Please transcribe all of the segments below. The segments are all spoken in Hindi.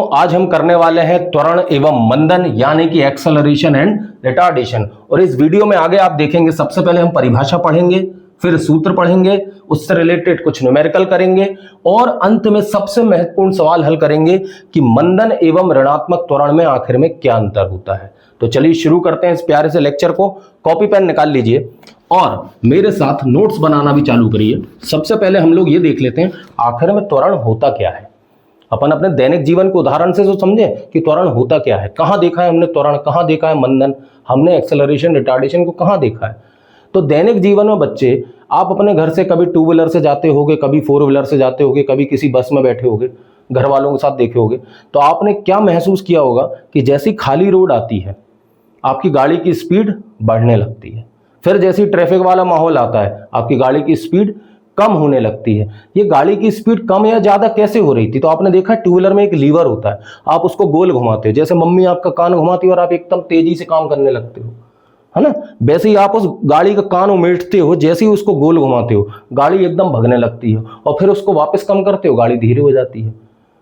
तो आज हम करने वाले हैं त्वरण एवं मंदन यानी कि एक्सेलरेशन एंड रिटार्डेशन। और इस वीडियो में आगे आप देखेंगे सबसे पहले हम परिभाषा पढ़ेंगे, फिर सूत्र पढ़ेंगे, उससे रिलेटेड कुछ न्यूमेरिकल करेंगे और अंत में सबसे महत्वपूर्ण सवाल हल करेंगे कि मंदन एवं ऋणात्मक त्वरण में आखिर में क्या अंतर होता है। तो चलिए शुरू करते हैं इस प्यारे से लेक्चर को। कॉपी पेन निकाल लीजिए और मेरे साथ नोट्स बनाना भी चालू करिए। सबसे पहले हम लोग ये देख लेते हैं आखिर में त्वरण होता क्या है। अपन अपने दैनिक जीवन के उदाहरण से तो समझे कि त्वरण होता क्या है, कहाँ देखा है हमने त्वरण, कहाँ देखा है मंदन, हमने एक्सेलरेशन रिटार्डेशन को कहाँ देखा है। तो दैनिक जीवन में बच्चे आप अपने घर से कभी टू व्हीलर से जाते होगे, कभी फोर व्हीलर से जाते होगे, कभी किसी बस में बैठे होगे, घर वालों के साथ देखे होगे, तो आपने क्या महसूस किया होगा कि जैसी खाली रोड आती है आपकी गाड़ी की स्पीड बढ़ने लगती है, फिर जैसी ट्रैफिक वाला माहौल आता है आपकी गाड़ी की स्पीड कम होने लगती है। ये गाड़ी की स्पीड कम या ज्यादा कैसे हो रही थी? तो आपने देखा टू व्हीलर में एक लीवर होता है, आप उसको गोल घुमाते हो, जैसे मम्मी आपका कान घुमाती है और आप एकदम तेजी से काम करने लगते हो, है ना, वैसे ही आप उस गाड़ी का कान उमेटते हो, जैसे ही उसको गोल घुमाते हो गाड़ी एकदम भगने लगती है और फिर उसको वापस कम करते हो गाड़ी धीरे हो जाती है।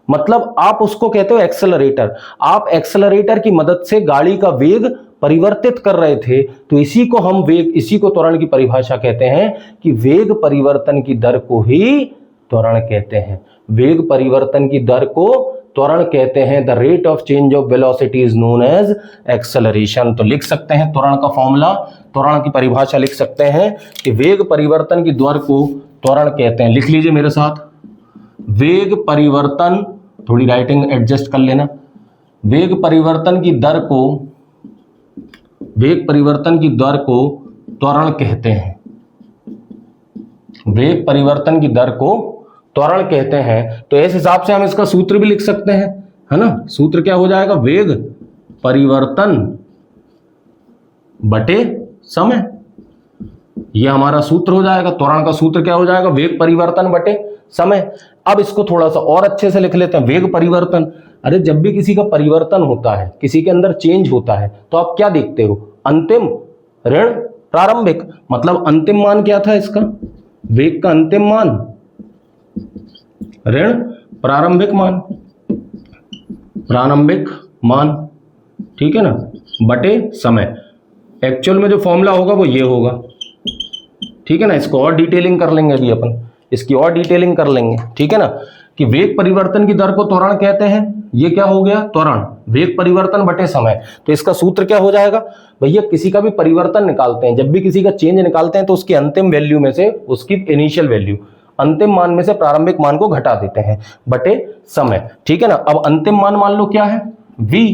मतलब आप उसको कहते हो एक्सेलरेटर। आप एक्सेलरेटर की मदद से गाड़ी का वेग परिवर्तित कर रहे थे, तो इसी को हम वेग, इसी को त्वरण की परिभाषा कहते हैं कि वेग परिवर्तन की दर को ही त्वरण कहते हैं। वेग परिवर्तन की दर को त्वरण कहते हैं। The rate of change of velocity is known as acceleration. तो लिख सकते हैं त्वरण का फॉर्मूला, त्वरण की परिभाषा लिख सकते हैं कि वेग परिवर्तन की दर को त्वरण कहते हैं। लिख लीजिए मेरे साथ, वेग परिवर्तन, थोड़ी राइटिंग एडजस्ट कर लेना, वेग परिवर्तन की दर को, वेग परिवर्तन की दर को त्वरण कहते हैं। वेग परिवर्तन की दर को त्वरण कहते हैं। तो इस हिसाब से हम इसका सूत्र भी लिख सकते हैं, है ना। सूत्र क्या हो जाएगा? वेग परिवर्तन बटे समय, यह हमारा सूत्र हो जाएगा। त्वरण का सूत्र क्या हो जाएगा? वेग परिवर्तन बटे समय। अब इसको थोड़ा सा और अच्छे से लिख लेते हैं। वेग परिवर्तन, अरे जब भी किसी का परिवर्तन होता है, किसी के अंदर चेंज होता है, तो आप क्या देखते हो? अंतिम, ऋण, प्रारंभिक। मतलब अंतिम मान क्या था इसका? वेग का अंतिम मान ऋण प्रारंभिक मान, प्रारंभिक मान, ठीक है ना, बटे समय। एक्चुअल में जो फॉर्मूला होगा वो ये होगा, ठीक है ना। इसको और डिटेलिंग कर लेंगे अभी अपन, इसकी और डिटेलिंग कर लेंगे, ठीक है ना, कि वेग परिवर्तन की दर को त्वरण कहते हैं। ये क्या हो गया? त्वरण, वेग परिवर्तन बटे समय। तो इसका सूत्र क्या हो जाएगा? भैया किसी का भी परिवर्तन निकालते हैं, जब भी किसी का चेंज निकालते हैं तो उसकी अंतिम वैल्यू में से, उसकी इनिशियल वैल्यू, अंतिम मान में से प्रारंभिक मान को घटा देते हैं बटे समय, ठीक है ना। अब अंतिम मान लो क्या है? v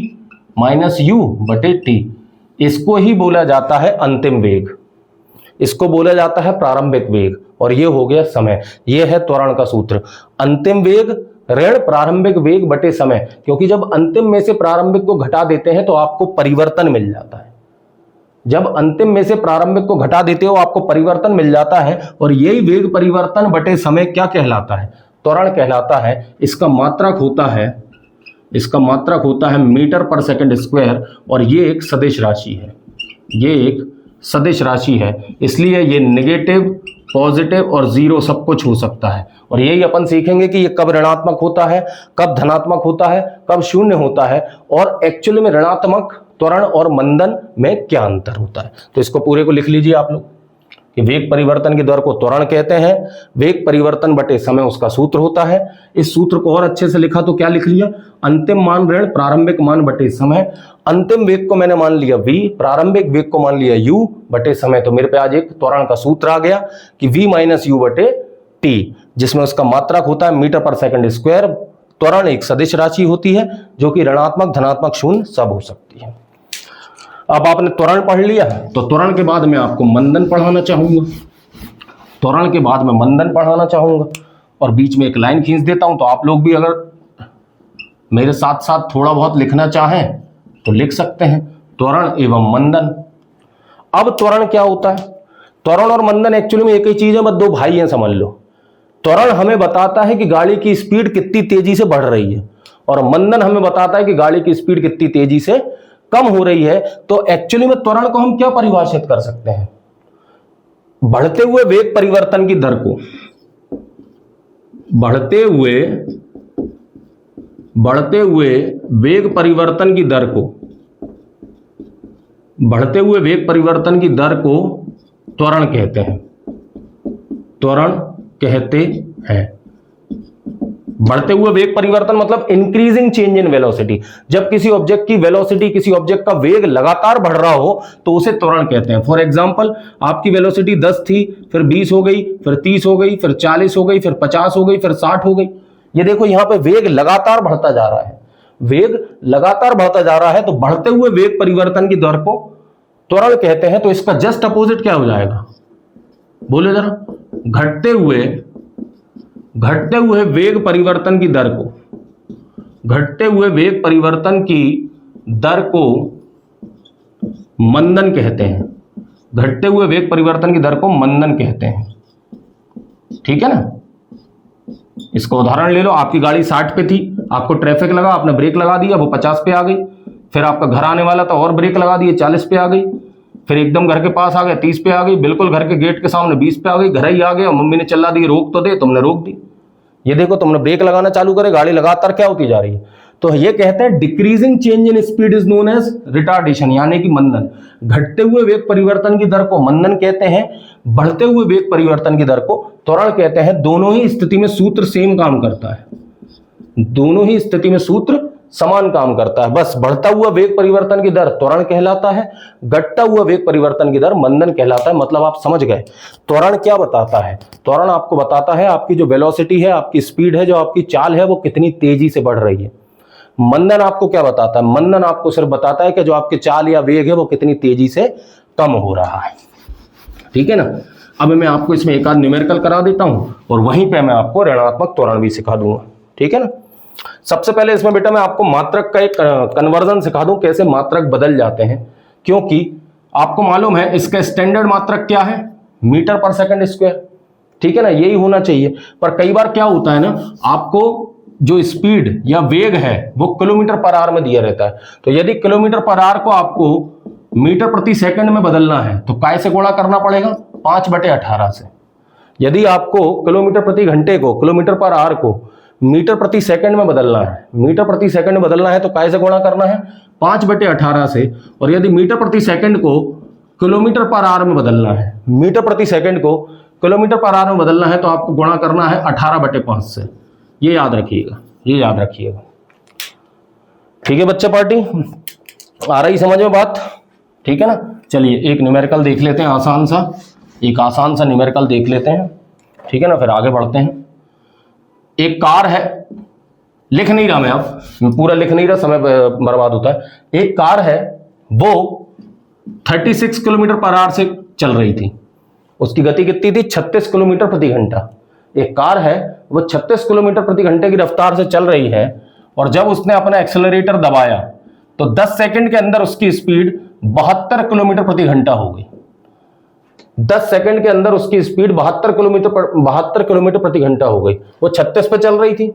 माइनस यू बटे टी। इसको ही बोला जाता है अंतिम वेग, इसको बोला जाता है प्रारंभिक वेग, और ये हो गया समय। ये है त्वरण का सूत्र, अंतिम वेग ऋण प्रारंभिक वेग बटे समय। क्योंकि जब अंतिम में से प्रारंभिक को घटा देते हैं तो आपको परिवर्तन मिल जाता है। जब अंतिम में से प्रारंभिक को घटा देते हो आपको परिवर्तन मिल जाता है, और यही वेग परिवर्तन बटे समय क्या कहलाता है? त्वरण कहलाता है। इसका मात्रक होता है, इसका मात्रक होता है मीटर पर सेकंड स्क्वायर, और ये एक सदिश राशि है, ये एक सदिश राशि है, इसलिए ये नेगेटिव, पॉजिटिव और जीरो सब कुछ हो सकता है। और यही अपन सीखेंगे कि ये कब ऋणात्मक होता है, कब धनात्मक होता है, कब शून्य होता है, और एक्चुअली में ऋणात्मक त्वरण और मंदन में क्या अंतर होता है। तो इसको पूरे को लिख लीजिए आप लोग कि वेग परिवर्तन की दर को त्वरण कहते हैं, वेग परिवर्तन बटे समय उसका सूत्र होता है। इस सूत्र को और अच्छे से लिखा तो क्या लिख लिया? अंतिम मान ऋण प्रारंभिक मान बटे समय। अंतिम वेग को मैंने मान लिया v, प्रारंभिक वेग को मान लिया u बटे समय। तो मेरे पे आज एक त्वरण का सूत्र आ गया कि v माइनस यू बटे टी, जिसमें उसका मात्रक होता है मीटर पर सेकंड स्क्वायर। त्वरण एक सदिश राशि होती है जो कि ऋणात्मक, धनात्मक, शून्य सब हो सकती है। अब आपने त्वरण पढ़ लिया, तो त्वरण के बाद मैं आपको मंदन पढ़ाना चाहूंगा, त्वरण के बाद मैं मंदन पढ़ाना चाहूंगा। और बीच में एक लाइन खींच देता हूं, तो आप लोग भी अगर मेरे साथ साथ थोड़ा बहुत लिखना चाहें तो लिख सकते हैं, त्वरण एवं मंदन। अब त्वरण क्या होता है? त्वरण और मंदन एक्चुअली में एक ही चीज है, बस दो भाई हैं, समझ लो। त्वरण हमें बताता है कि गाड़ी की स्पीड कितनी तेजी से बढ़ रही है, और मंदन हमें बताता है कि गाड़ी की स्पीड कितनी तेजी से कम हो रही है। तो एक्चुअली में त्वरण को हम क्या परिभाषित कर सकते हैं? बढ़ते हुए वेग परिवर्तन की दर को, बढ़ते हुए बढ़ते हुए वेग परिवर्तन की दर को, बढ़ते हुए वेग परिवर्तन की दर को त्वरण कहते हैं, त्वरण कहते हैं। बढ़ते हुए वेग परिवर्तन मतलब इंक्रीजिंग चेंज इन वेलोसिटी। जब किसी ऑब्जेक्ट की वेलोसिटी, किसी ऑब्जेक्ट का वेग लगातार बढ़ रहा हो तो उसे त्वरण कहते हैं। फॉर एग्जांपल, आपकी वेलोसिटी 10 थी, फिर 20 हो गई, फिर 30 हो गई, फिर 40 हो गई, फिर 50 हो गई, फिर 60 हो गई। ये देखो यहां पे वेग लगातार बढ़ता जा रहा है, वेग लगातार बढ़ता जा रहा है, तो बढ़ते हुए वेग परिवर्तन की दर को त्वरण कहते हैं। तो इसका जस्ट अपोजिट क्या हो जाएगा, बोलो जरा। घटते हुए वेग परिवर्तन की दर को, घटते हुए वेग परिवर्तन की दर को मंदन कहते हैं। घटते हुए वेग परिवर्तन की दर को मंदन कहते हैं, ठीक है ना। इसका उदाहरण ले लो, आपकी गाड़ी 60 पे थी, आपको ट्रैफिक लगा, आपने ब्रेक लगा दिया, वो 50 पे आ गई। फिर आपका घर आने वाला था और ब्रेक लगा दिए, 40 पे आ गई। फिर एकदम घर के पास आ गए, 30 पे आ गई, बिल्कुल घर के गेट के सामने 20 पे आ गई, घर ही आ गया, मम्मी ने चिल्ला दी रोक तो दे, तुमने रोक दी। ये देखो तुमने ब्रेक लगाना चालू करे, गाड़ी लगातार क्या होती जा रही है। तो ये कहते हैं decreasing change in speed is known as retardation, यानी कि मंदन। घटते हुए वेग परिवर्तन की दर को मंदन कहते हैं, बढ़ते हुए वेग परिवर्तन की दर को त्वरण कहते हैं। दोनों ही स्थिति में सूत्र सेम काम करता है, दोनों ही स्थिति में सूत्र समान काम करता है। बस बढ़ता हुआ वेग परिवर्तन की दर त्वरण कहलाता है, घटता हुआ वेग परिवर्तन की दर मंदन कहलाता है। मतलब आप समझ गए। त्वरण क्या बताता है, त्वरण आपको बताता है आपकी जो वेलोसिटी है, आपकी स्पीड है, जो आपकी चाल है, वो कितनी तेजी से बढ़ रही है। मंदन आपको क्या बताता है, मंदन आपको सिर्फ बताता है कि जो आपकी चाल या वेग है वो कितनी तेजी से कम हो रहा है, ठीक है ना। अब मैं आपको इसमें एक आध न्यूमेरिकल करा देता हूं और वहीं पे मैं आपको ऋणात्मक त्वरण भी सिखा दूंगा, ठीक है ना। सबसे पहले इसमें बेटा मैं आपको मात्रक का एक कन्वर्जन सिखा दूं, कैसे मात्रक बदल जाते हैं। क्योंकि आपको मालूम है इसका स्टैंडर्ड मात्रक क्या है, मीटर पर सेकंड स्क्वायर, ठीक है ना, यही होना चाहिए। पर कई बार क्या होता है ना, आपको जो स्पीड या वेग है वो किलोमीटर पर आवर में दिया रहता है। तो यदि किलोमीटर पर आवर को आपको मीटर प्रति सेकंड में बदलना है तो काय से गुणा करना पड़ेगा, 5/18 से। यदि आपको किलोमीटर प्रति घंटे को, किलोमीटर पर आवर को मीटर प्रति सेकंड में बदलना है, मीटर प्रति सेकंड में बदलना है तो काय से गुणा करना है, 5/18 से। और यदि मीटर प्रति सेकंड को किलोमीटर पर आवर में बदलना है, मीटर प्रति सेकंड को किलोमीटर पर आवर में बदलना है तो आपको गुणा करना है 18/5 से। ये याद रखिएगा, ये याद रखिएगा, ठीक है बच्चा पार्टी। आ रही समझ में बात, ठीक है ना। चलिए एक न्यूमेरिकल देख लेते हैं, आसान सा, एक आसान सा न्यूमेरिकल देख लेते हैं, ठीक है ना, फिर आगे बढ़ते हैं। एक कार है, लिख नहीं रहा मैं पूरा लिख नहीं रहा, समय बर्बाद होता है। एक कार है, वो 36 किलोमीटर पर आवर से चल रही थी। उसकी गति कितनी थी, 36 किलोमीटर प्रति घंटा। एक कार है, वो 36 किलोमीटर प्रति घंटे की रफ्तार से चल रही है, और जब उसने अपना एक्सेलरेटर दबाया तो 10 सेकंड के अंदर उसकी स्पीड 72 किलोमीटर प्रति घंटा हो गई। 10 सेकंड के अंदर उसकी स्पीड 72 किलोमीटर प्रति घंटा हो गई। वो 36 पे चल रही थी,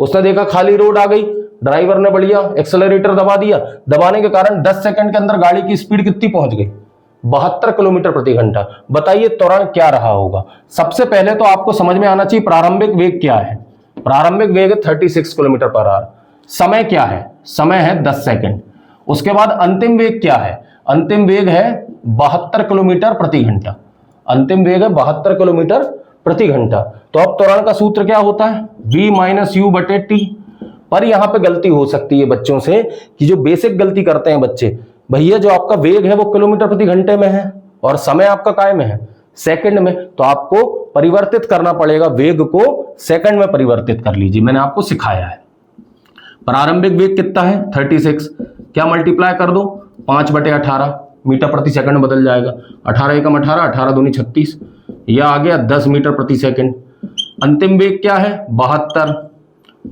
उसने देखा खाली रोड आ गई, ड्राइवर ने बढ़िया एक्सेलरेटर दबा दिया, दबाने के कारण 10 सेकंड के अंदर गाड़ी की स्पीड कितनी पहुंच गई, 72 किलोमीटर प्रति घंटा। बताइए त्वरण क्या रहा होगा। सबसे पहले तो आपको समझ में आना चाहिए प्रारंभिक वेग क्या है। प्रारंभिक वेग है 36 किलोमीटर पर आवर। समय क्या है, समय है 10 सेकंड। उसके बाद अंतिम वेग क्या है, अंतिम वेग है 72 किलोमीटर प्रति घंटा। अंतिम वेग है 72 किलोमीटर प्रति घंटा। तो अब त्वरण का सूत्र क्या होता है, v - u/t। पर यहां पे गलती हो सकती है बच्चों से, कि जो बेसिक गलती करते हैं बच्चे, भैया जो आपका वेग है वो किलोमीटर प्रति घंटे में है और समय आपका काय में है, सेकंड में। तो आपको परिवर्तित करना पड़ेगा, वेग को सेकंड में परिवर्तित कर लीजिए, मैंने आपको सिखाया है। प्रारंभिक वेग कितना है 36, क्या मल्टीप्लाई कर दो 5/18, मीटर प्रति सेकंड बदल जाएगा। 18 एकम 18, 18 दूनी 36, यह आ गया 10 मीटर प्रति सेकंड। अंतिम वेग क्या है 72,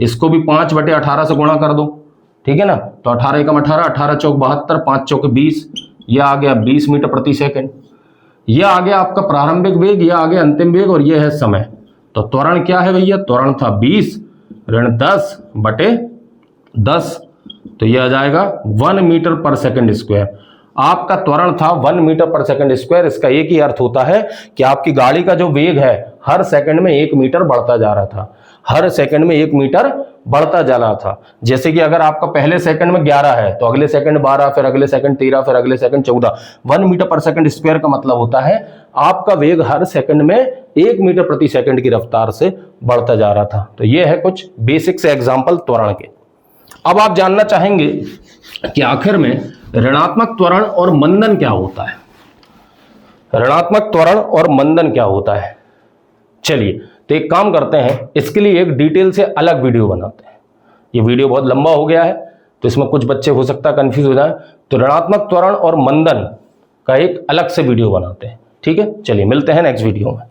इसको भी 5/18 से गुणा कर दो, ठीक है ना। तो 18 एकम 18, 18 चौक 72, 5 चौक 20, यह आ गया 20 मीटर प्रति सेकंड। यह आ गया आपका प्रारंभिक वेग, यह आ गया अंतिम वेग, और यह है समय। तो त्वरण क्या है भैया, त्वरण था 20 ऋण 10/10, तो यह आ जाएगा 1 मीटर पर सेकंड स्क्वायर। आपका त्वरण था 1 मीटर पर सेकंड स्क्वायर। इसका एक ही अर्थ होता है कि आपकी गाड़ी का जो वेग है हर सेकंड में 1 मीटर बढ़ता जा रहा था, हर सेकंड में 1 मीटर बढ़ता जा रहा था। जैसे कि अगर आपका पहले सेकंड में 11 है तो अगले सेकंड 12, फिर अगले सेकंड 13, फिर अगले सेकंड 14। 1 मीटर पर सेकंड स्क्वायर का मतलब होता है आपका वेग हर सेकंड में 1 मीटर प्रति सेकंड की रफ्तार से बढ़ता जा रहा था। तो ये है कुछ बेसिक से एग्जाम्पल त्वरण के। अब आप जानना चाहेंगे कि आखिर में ऋणात्मक त्वरण और मंदन क्या होता है। ऋणात्मक त्वरण और मंदन क्या होता है, चलिए तो एक काम करते हैं, इसके लिए एक डिटेल से अलग वीडियो बनाते हैं। ये वीडियो बहुत लंबा हो गया है तो इसमें कुछ बच्चे हो सकता है कंफ्यूज हो जाए, तो ऋणात्मक त्वरण और मंदन का एक अलग से वीडियो बनाते हैं। ठीक है, चलिए मिलते हैं नेक्स्ट वीडियो में।